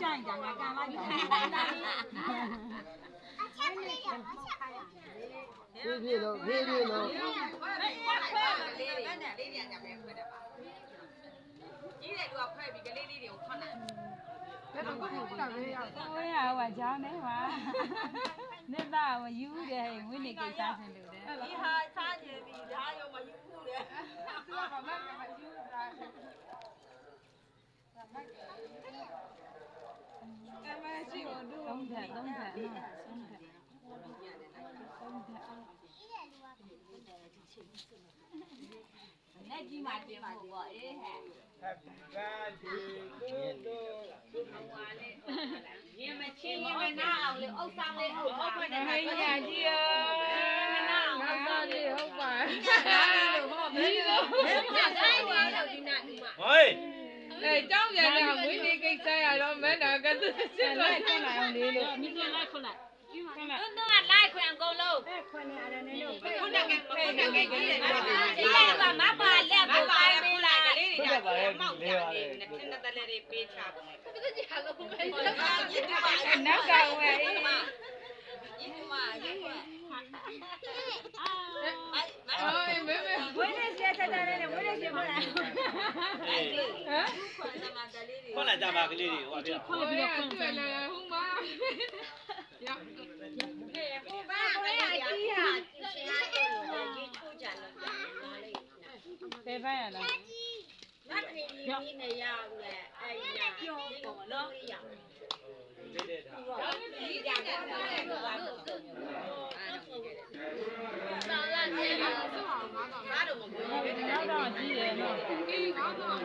ဆိုင်ကြငါကန်လိုက်တော့ ပြေးလို့ပြေးလို့ ကြီးတဲ့သူကခွဲပြီးကလေးလေးတွေကိုခွန်းတယ် ဘယ်တော့မှခုနကလေးရောက်ကိုရဟိုကြောင်းနေပါနေသားဟိုယူတယ်ဝိနေကိစ္စဆင်လို့တယ် ဒီဟာစားကြည့်ပြီးဒါရောမယူဘူးလေ ကမရှိဘူးတို့သုံးထက်နော်သုံးထက်လက်ကြီးမှတင်ဖို့ပေါ့အေးဟဲ့ ရင်မချင်းရင်မနာအောင်လေအုပ်ဆောင်လေးအုပ်ပါမယ်ဟိညာကြီးရမနာအောင်အုပ်ဆောင်လေးဟုတ်ပါဟောမင်းတို့မင်းကတိုင်းပါတော့ဒီနာဒီမှာ ဟေး အဲကြောင်းပြန်တာဝိနေကိစ္စရတော့မင်းတော့ကစစ်စစ်လိုက်ခွန်းလိုက်အောင်လေးလို့မိပြန်လိုက်ခွန်းလိုက်တွန်းကလိုက်ခွန်းအကုန်လုံးခွန်းနေရတယ်နေလို့ခွန်းကကြီးတယ်ဒီကမပါလက်ကိုတိုင်းပေးလာကလေးတွေမောက်ကြတယ်နဲ့ခင်းတဲ့လက်တွေပေးချပုံနောက်ကဝဲအေးဝိနေစေတဲ့တဲ့ဝိနေစေမလားဟမ် ခွန်းလာကြပါကလေးတွေဟောပြ ခွန်းပြီးတော့ခွန်းတယ်ဟုတ်ပါရဟိုဘာကိုရအကြီးဟာရေးထိုးကြတယ်ဘယ်ပိုင်းရလဲ ငါနေဒီနေရအောင်လေအဲ့ရပြောပေါ့နော်ရ လေးတာ ဒီကြတယ်ဘာလို့ဆောင်းလာနေလို့ငါတော့မပြောဘူး နောက်တော့ကြီးတယ်နော် ငါတော့